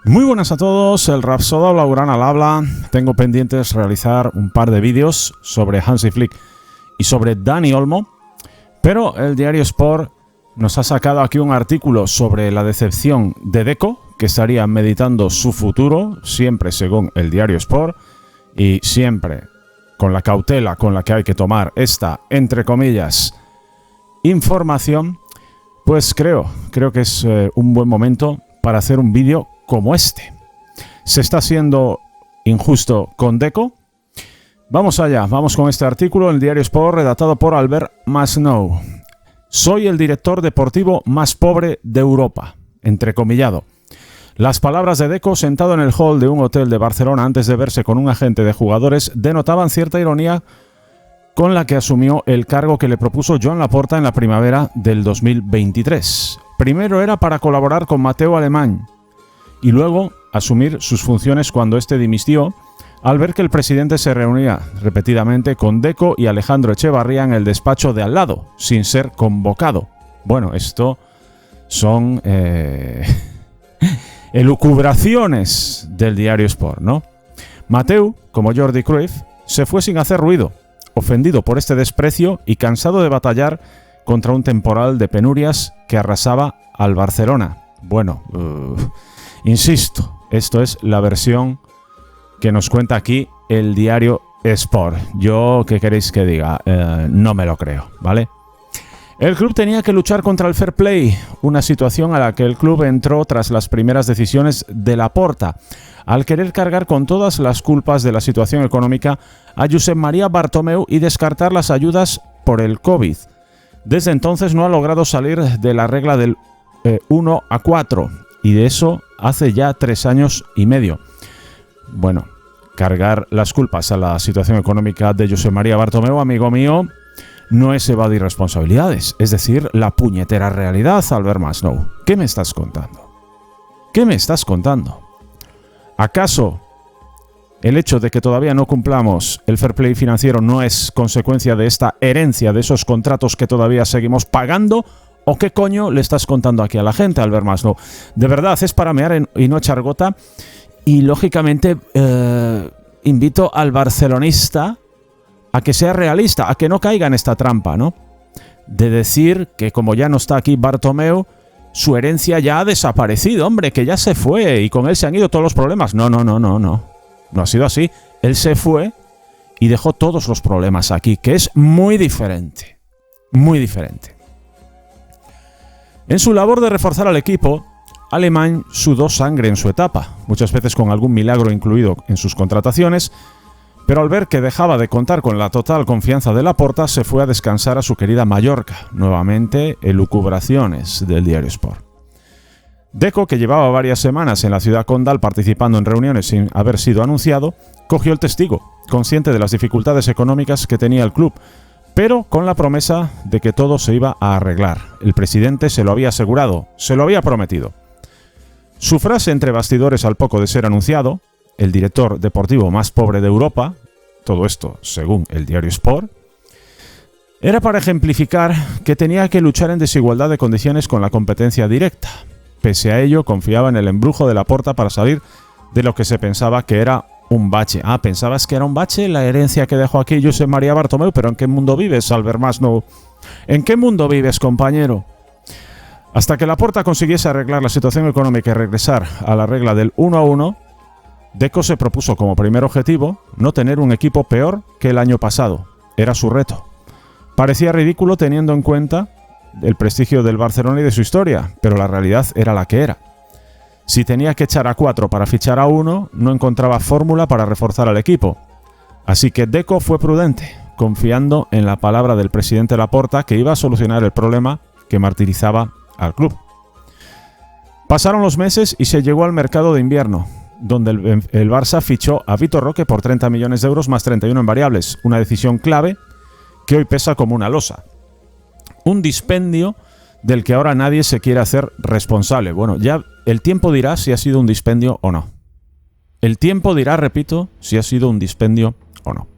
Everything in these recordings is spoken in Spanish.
Muy buenas a todos, el Rapsoda Blaugrana al habla. Tengo pendientes realizar un par de vídeos sobre Hansi Flick y sobre Dani Olmo, pero el diario Sport nos ha sacado aquí un artículo sobre la decepción de Deco, que estaría meditando su futuro, siempre según el diario Sport, y siempre con la cautela con la que hay que tomar esta, entre comillas, información. Pues creo que es un buen momento para hacer un vídeo como este. ¿Se está siendo injusto con Deco? Vamos allá, vamos con este artículo en el diario Sport redactado por Albert Masnou. Soy el director deportivo más pobre de Europa, entrecomillado. Las palabras de Deco sentado en el hall de un hotel de Barcelona antes de verse con un agente de jugadores denotaban cierta ironía con la que asumió el cargo que le propuso Joan Laporta en la primavera del 2023. Primero era para colaborar con Mateu Alemany y luego asumir sus funciones cuando este dimitió al ver que el presidente se reunía repetidamente con Deco y Alejandro Echevarría en el despacho de al lado, sin ser convocado. Bueno, esto son elucubraciones del diario Sport, ¿no? Mateu, como Jordi Cruyff, se fue sin hacer ruido, ofendido por este desprecio y cansado de batallar contra un temporal de penurias que arrasaba al Barcelona. Bueno, insisto, esto es la versión que nos cuenta aquí el diario Sport. Yo, ¿qué queréis que diga? No me lo creo, ¿vale? El club tenía que luchar contra el fair play, una situación a la que el club entró tras las primeras decisiones de Laporta, al querer cargar con todas las culpas de la situación económica a Josep María Bartomeu y descartar las ayudas por el COVID. Desde entonces no ha logrado salir de la regla del 1-4, y de eso hace ya 3 años y medio. Bueno, cargar las culpas a la situación económica de Josep María Bartomeu, amigo mío, no es evadir responsabilidades, es decir, la puñetera realidad, Albert Masnou. ¿Qué me estás contando? ¿Qué me estás contando? ¿Acaso el hecho de que todavía no cumplamos el fair play financiero no es consecuencia de esta herencia de esos contratos que todavía seguimos pagando? ¿O qué coño le estás contando aquí a la gente, Albert Masnou? De verdad, es para mear y no echar gota. Y lógicamente invito al barcelonista a que sea realista, a que no caiga en esta trampa, ¿no? De decir que como ya no está aquí Bartomeu, su herencia ya ha desaparecido, hombre, que ya se fue y con él se han ido todos los problemas. No. No ha sido así. Él se fue y dejó todos los problemas aquí, que es muy diferente. Muy diferente. En su labor de reforzar al equipo, Alemany sudó sangre en su etapa, muchas veces con algún milagro incluido en sus contrataciones, pero al ver que dejaba de contar con la total confianza de Laporta, se fue a descansar a su querida Mallorca, nuevamente elucubraciones del diario Sport. Deco, que llevaba varias semanas en la ciudad condal participando en reuniones sin haber sido anunciado, cogió el testigo, consciente de las dificultades económicas que tenía el club, pero con la promesa de que todo se iba a arreglar. El presidente se lo había asegurado, se lo había prometido. Su frase entre bastidores al poco de ser anunciado, el director deportivo más pobre de Europa, todo esto según el diario Sport, era para ejemplificar que tenía que luchar en desigualdad de condiciones con la competencia directa. Pese a ello, confiaba en el embrujo de Laporta para salir de lo que se pensaba que era un bache. Ah, ¿pensabas que era un bache la herencia que dejó aquí Josep María Bartomeu? ¿Pero en qué mundo vives, Albert Masnou? ¿En qué mundo vives, compañero? Hasta que Laporta consiguiese arreglar la situación económica y regresar a la regla del 1-1, Deco se propuso como primer objetivo no tener un equipo peor que el año pasado. Era su reto. Parecía ridículo teniendo en cuenta el prestigio del Barcelona y de su historia, pero la realidad era la que era. Si tenía que echar a 4 para fichar a 1, no encontraba fórmula para reforzar al equipo. Así que Deco fue prudente, confiando en la palabra del presidente Laporta que iba a solucionar el problema que martirizaba al club. Pasaron los meses y se llegó al mercado de invierno, donde el Barça fichó a Vitor Roque por 30 millones de euros más 31 en variables, una decisión clave que hoy pesa como una losa. Un dispendio del que ahora nadie se quiere hacer responsable. Bueno, ya el tiempo dirá si ha sido un dispendio o no. El tiempo dirá, repito, si ha sido un dispendio o no.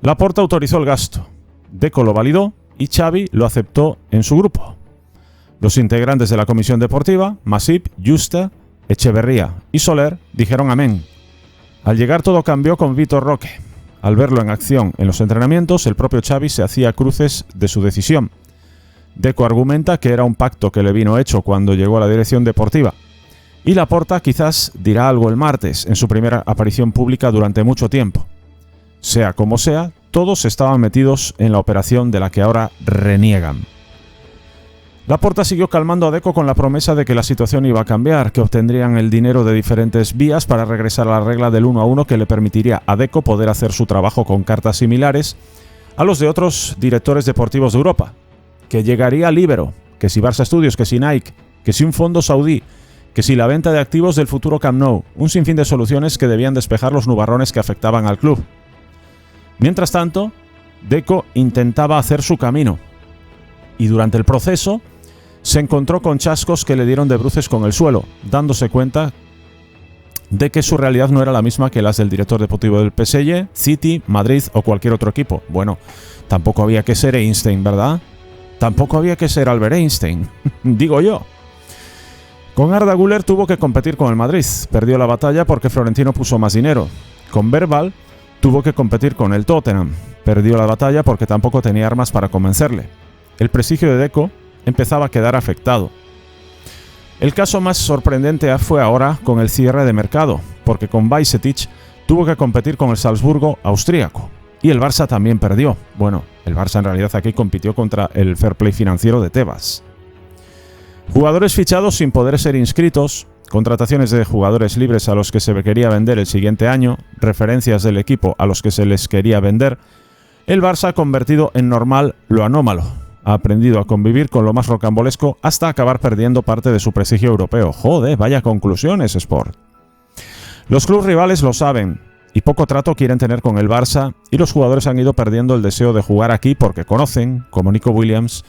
Laporta autorizó el gasto, Deco lo validó y Xavi lo aceptó en su grupo. Los integrantes de la comisión deportiva, Masip, Justa, Echeverría y Soler dijeron amén. Al llegar todo cambió con Vitor Roque. Al verlo en acción en los entrenamientos, el propio Xavi se hacía cruces de su decisión. Deco argumenta que era un pacto que le vino hecho cuando llegó a la dirección deportiva. Y Laporta quizás dirá algo el martes, en su primera aparición pública durante mucho tiempo. Sea como sea, todos estaban metidos en la operación de la que ahora reniegan. Laporta siguió calmando a Deco con la promesa de que la situación iba a cambiar, que obtendrían el dinero de diferentes vías para regresar a la regla del 1 a 1 que le permitiría a Deco poder hacer su trabajo con cartas similares a los de otros directores deportivos de Europa, que llegaría Libero, que si Barça Studios, que si Nike, que si un fondo saudí, que si la venta de activos del futuro Camp Nou, un sinfín de soluciones que debían despejar los nubarrones que afectaban al club. Mientras tanto, Deco intentaba hacer su camino, y durante el proceso se encontró con chascos que le dieron de bruces con el suelo, dándose cuenta de que su realidad no era la misma que las del director deportivo del PSG, City, Madrid o cualquier otro equipo. Bueno, tampoco había que ser Einstein, ¿verdad? Tampoco había que ser Albert Einstein, digo yo. Con Arda Güler tuvo que competir con el Madrid, perdió la batalla porque Florentino puso más dinero. Con Verbal tuvo que competir con el Tottenham, perdió la batalla porque tampoco tenía armas para convencerle. El prestigio de Deco empezaba a quedar afectado. El caso más sorprendente fue ahora con el cierre de mercado, porque con Bajcetic tuvo que competir con el Salzburgo austríaco. Y el Barça también perdió. Bueno, el Barça en realidad aquí compitió contra el fair play financiero de Tebas. Jugadores fichados sin poder ser inscritos, contrataciones de jugadores libres a los que se quería vender el siguiente año, referencias del equipo a los que se les quería vender. El Barça ha convertido en normal lo anómalo. Ha aprendido a convivir con lo más rocambolesco hasta acabar perdiendo parte de su prestigio europeo. Joder, vaya conclusiones, Sport. Los clubes rivales lo saben y poco trato quieren tener con el Barça y los jugadores han ido perdiendo el deseo de jugar aquí porque conocen, como Nico Williams,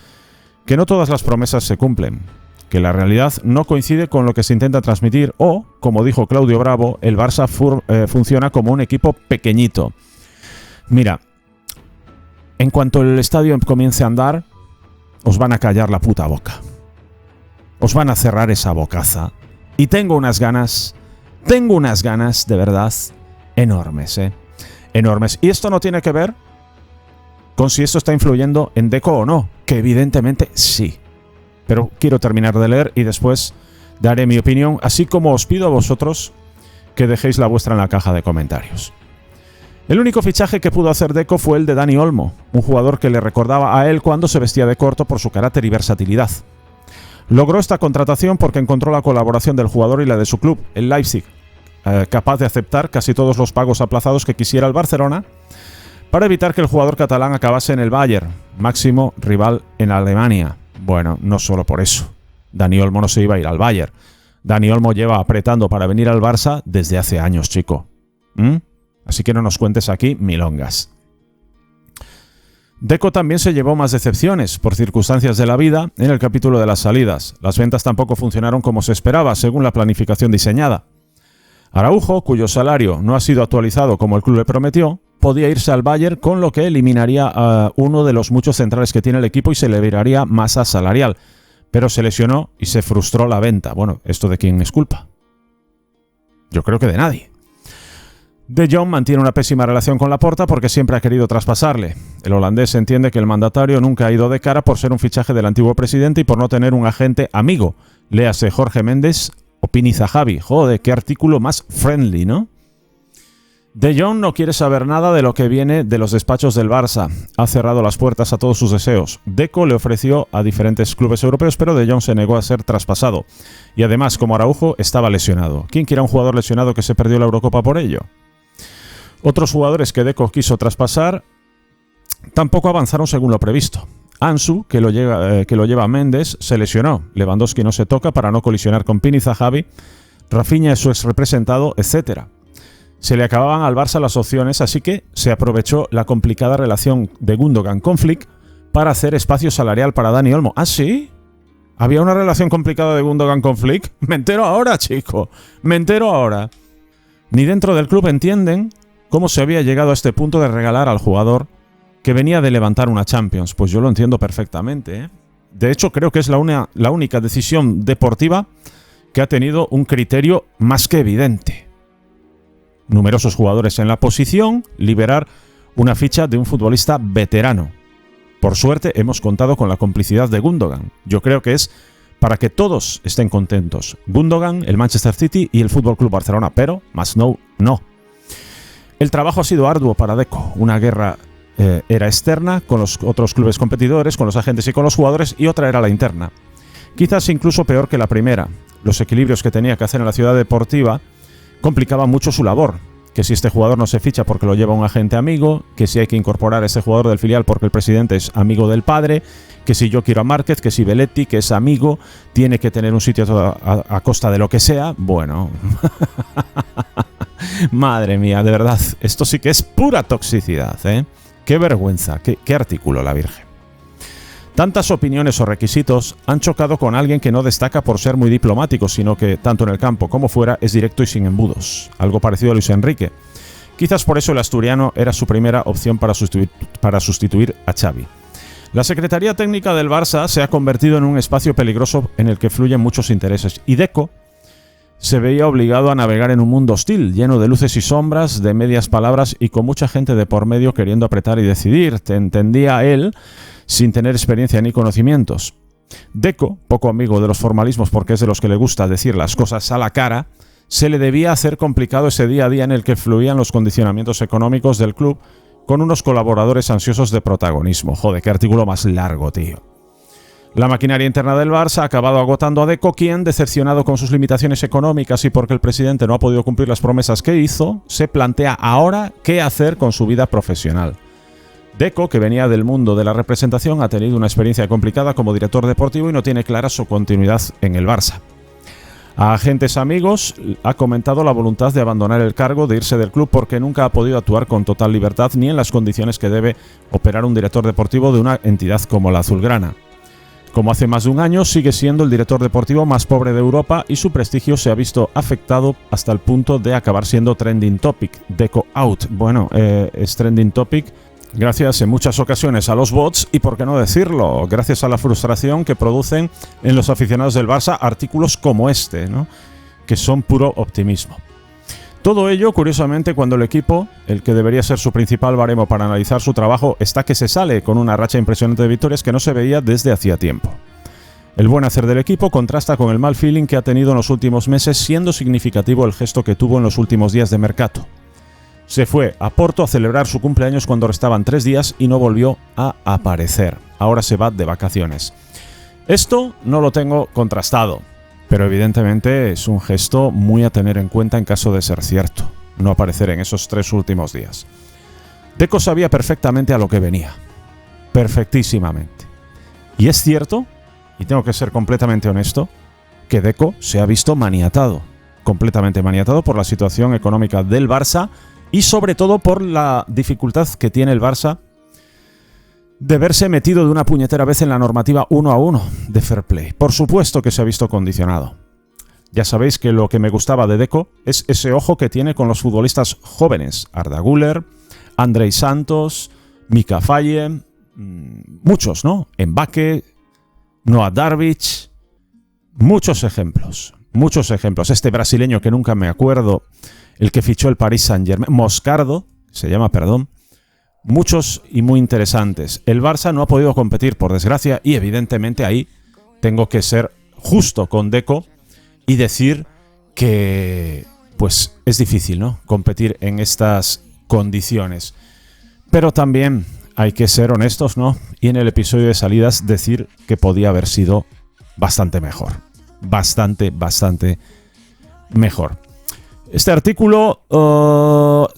que no todas las promesas se cumplen, que la realidad no coincide con lo que se intenta transmitir o, como dijo Claudio Bravo, el Barça funciona como un equipo pequeñito. Mira, en cuanto el estadio comience a andar, os van a callar la puta boca. Os van a cerrar esa bocaza. Y tengo unas ganas de verdad enormes, enormes. Y esto no tiene que ver con si esto está influyendo en Deco o no, que evidentemente sí. Pero quiero terminar de leer y después daré mi opinión, así como os pido a vosotros que dejéis la vuestra en la caja de comentarios. El único fichaje que pudo hacer Deco fue el de Dani Olmo, un jugador que le recordaba a él cuando se vestía de corto por su carácter y versatilidad. Logró esta contratación porque encontró la colaboración del jugador y la de su club, el Leipzig, capaz de aceptar casi todos los pagos aplazados que quisiera el Barcelona para evitar que el jugador catalán acabase en el Bayern, máximo rival en Alemania. Bueno, no solo por eso. Dani Olmo no se iba a ir al Bayern. Dani Olmo lleva apretando para venir al Barça desde hace años, chico. Así que no nos cuentes aquí milongas. Deco también se llevó más decepciones por circunstancias de la vida en el capítulo de las salidas. Las ventas tampoco funcionaron como se esperaba, según la planificación diseñada. Araujo, cuyo salario no ha sido actualizado como el club le prometió, podía irse al Bayern, con lo que eliminaría a uno de los muchos centrales que tiene el equipo y se liberaría masa salarial. Pero se lesionó y se frustró la venta. Bueno, ¿esto de quién es culpa? Yo creo que de nadie. De Jong mantiene una pésima relación con Laporta porque siempre ha querido traspasarle. El holandés entiende que el mandatario nunca ha ido de cara por ser un fichaje del antiguo presidente y por no tener un agente amigo. Léase Jorge Méndez o Pini Zahavi. Joder, qué artículo más friendly, ¿no? De Jong no quiere saber nada de lo que viene de los despachos del Barça. Ha cerrado las puertas a todos sus deseos. Deco le ofreció a diferentes clubes europeos, pero De Jong se negó a ser traspasado. Y además, como Araujo, estaba lesionado. ¿Quién quiere a un jugador lesionado que se perdió la Eurocopa por ello? Otros jugadores que Deco quiso traspasar tampoco avanzaron según lo previsto. Ansu, que lo lleva Méndez, se lesionó. Lewandowski no se toca para no colisionar con Pini Zahavi. Rafinha es su ex representado, etc. Se le acababan al Barça las opciones, así que se aprovechó la complicada relación de Gundogan con Flick para hacer espacio salarial para Dani Olmo. ¿Ah, sí? ¿Había una relación complicada de Gundogan con Flick? Me entero ahora, chico. Me entero ahora. Ni dentro del club entienden cómo se había llegado a este punto de regalar al jugador que venía de levantar una Champions. Pues yo lo entiendo perfectamente, ¿eh? De hecho, creo que es la única decisión deportiva que ha tenido un criterio más que evidente. Numerosos jugadores en la posición, liberar una ficha de un futbolista veterano. Por suerte hemos contado con la complicidad de Gundogan. Yo creo que es para que todos estén contentos. Gundogan, el Manchester City y el FC Barcelona, pero más no. El trabajo ha sido arduo para Deco. Una guerra era externa con los otros clubes competidores, con los agentes y con los jugadores, y otra era la interna. Quizás incluso peor que la primera. Los equilibrios que tenía que hacer en la ciudad deportiva complicaban mucho su labor. Que si este jugador no se ficha porque lo lleva un agente amigo, que si hay que incorporar a este jugador del filial porque el presidente es amigo del padre, que si yo quiero a Márquez, que si Belletti, que es amigo, tiene que tener un sitio a costa de lo que sea. Bueno, madre mía, de verdad, esto sí que es pura toxicidad, ¿eh? Qué vergüenza, qué artículo, la Virgen. Tantas opiniones o requisitos han chocado con alguien que no destaca por ser muy diplomático, sino que, tanto en el campo como fuera, es directo y sin embudos. Algo parecido a Luis Enrique. Quizás por eso el asturiano era su primera opción para sustituir a Xavi. La Secretaría Técnica del Barça se ha convertido en un espacio peligroso en el que fluyen muchos intereses. Y Deco se veía obligado a navegar en un mundo hostil, lleno de luces y sombras, de medias palabras y con mucha gente de por medio queriendo apretar y decidir. Te entendía él sin tener experiencia ni conocimientos. Deco, poco amigo de los formalismos porque es de los que le gusta decir las cosas a la cara, se le debía hacer complicado ese día a día en el que fluían los condicionamientos económicos del club con unos colaboradores ansiosos de protagonismo. Joder, qué artículo más largo, tío. La maquinaria interna del Barça ha acabado agotando a Deco, quien, decepcionado con sus limitaciones económicas y porque el presidente no ha podido cumplir las promesas que hizo, se plantea ahora qué hacer con su vida profesional. Deco, que venía del mundo de la representación, ha tenido una experiencia complicada como director deportivo y no tiene clara su continuidad en el Barça. A agentes amigos ha comentado la voluntad de abandonar el cargo, de irse del club porque nunca ha podido actuar con total libertad ni en las condiciones que debe operar un director deportivo de una entidad como la azulgrana. Como hace más de un año, sigue siendo el director deportivo más pobre de Europa y su prestigio se ha visto afectado hasta el punto de acabar siendo trending topic. Deco out. Bueno, es trending topic gracias en muchas ocasiones a los bots y, por qué no decirlo, gracias a la frustración que producen en los aficionados del Barça artículos como este, ¿no? Que son puro optimismo. Todo ello, curiosamente, cuando el equipo, el que debería ser su principal baremo para analizar su trabajo, está que se sale con una racha impresionante de victorias que no se veía desde hacía tiempo. El buen hacer del equipo contrasta con el mal feeling que ha tenido en los últimos meses, siendo significativo el gesto que tuvo en los últimos días de mercado. Se fue a Porto a celebrar su cumpleaños cuando restaban 3 días y no volvió a aparecer. Ahora se va de vacaciones. Esto no lo tengo contrastado, pero evidentemente es un gesto muy a tener en cuenta en caso de ser cierto, no aparecer en esos 3 últimos días. Deco sabía perfectamente a lo que venía. Perfectísimamente. Y es cierto, y tengo que ser completamente honesto, que Deco se ha visto maniatado, completamente maniatado por la situación económica del Barça y sobre todo por la dificultad que tiene el Barça de verse metido de una puñetera vez en la normativa 1-1 de Fair Play. Por supuesto que se ha visto condicionado. Ya sabéis que lo que me gustaba de Deco es ese ojo que tiene con los futbolistas jóvenes. Arda Güler, Andrei Santos, Mika Faye, muchos, ¿no? Mbacké, Noah Darwich, muchos ejemplos. Este brasileño que nunca me acuerdo, el que fichó el Paris Saint-Germain, Moscardo, se llama, perdón. Muchos y muy interesantes. El Barça no ha podido competir, por desgracia, y evidentemente ahí tengo que ser justo con Deco y decir que pues es difícil, ¿no?, competir en estas condiciones. Pero también hay que ser honestos, ¿no? Y en el episodio de salidas decir que podía haber sido bastante mejor. Bastante mejor. Este artículo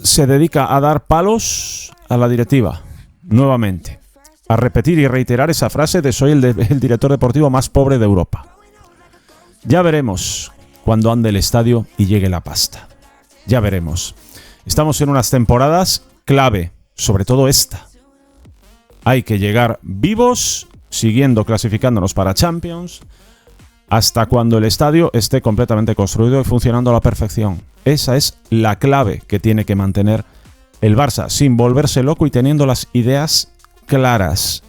se dedica a dar palos a la directiva, nuevamente, a repetir y reiterar esa frase de soy el director deportivo más pobre de Europa. Ya veremos cuando ande el estadio y llegue la pasta. Ya veremos. Estamos en unas temporadas clave, sobre todo esta. Hay que llegar vivos, siguiendo clasificándonos para Champions, hasta cuando el estadio esté completamente construido y funcionando a la perfección. Esa es la clave que tiene que mantener el Barça, sin volverse loco y teniendo las ideas claras.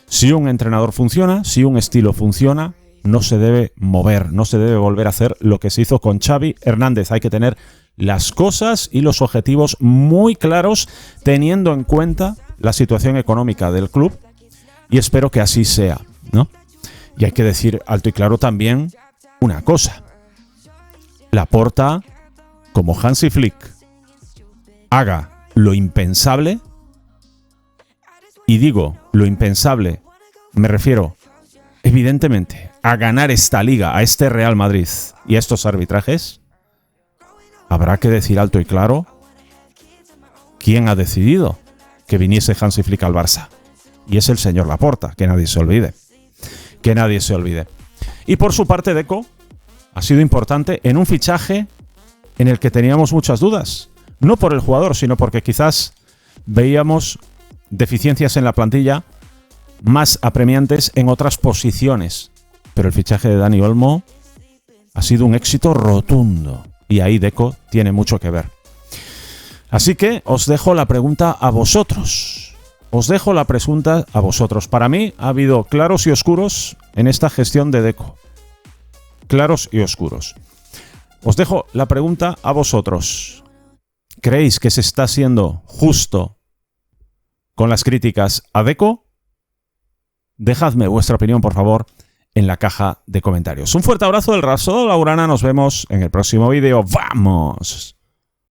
Si un entrenador funciona, si un estilo funciona, no se debe mover, no se debe volver a hacer lo que se hizo con Xavi Hernández. Hay que tener las cosas y los objetivos muy claros, teniendo en cuenta la situación económica del club, y espero que así sea, ¿no? Y hay que decir alto y claro también una cosa. Laporta, como Hansi Flick, haga lo impensable, y digo lo impensable, me refiero evidentemente a ganar esta liga, a este Real Madrid y a estos arbitrajes, habrá que decir alto y claro quién ha decidido que viniese Hansi Flick al Barça. Y es el señor Laporta, que nadie se olvide. Que nadie se olvide. Y por su parte, Deco ha sido importante en un fichaje en el que teníamos muchas dudas. No por el jugador, sino porque quizás veíamos deficiencias en la plantilla más apremiantes en otras posiciones. Pero el fichaje de Dani Olmo ha sido un éxito rotundo. Y ahí Deco tiene mucho que ver. Así que os dejo la pregunta a vosotros. Para mí ha habido claros y oscuros en esta gestión de Deco. Claros y oscuros. Os dejo la pregunta a vosotros. ¿Creéis que se está siendo justo con las críticas a Deco? Dejadme vuestra opinión, por favor, en la caja de comentarios. Un fuerte abrazo del Rapsodo Laurana. Nos vemos en el próximo vídeo. ¡Vamos!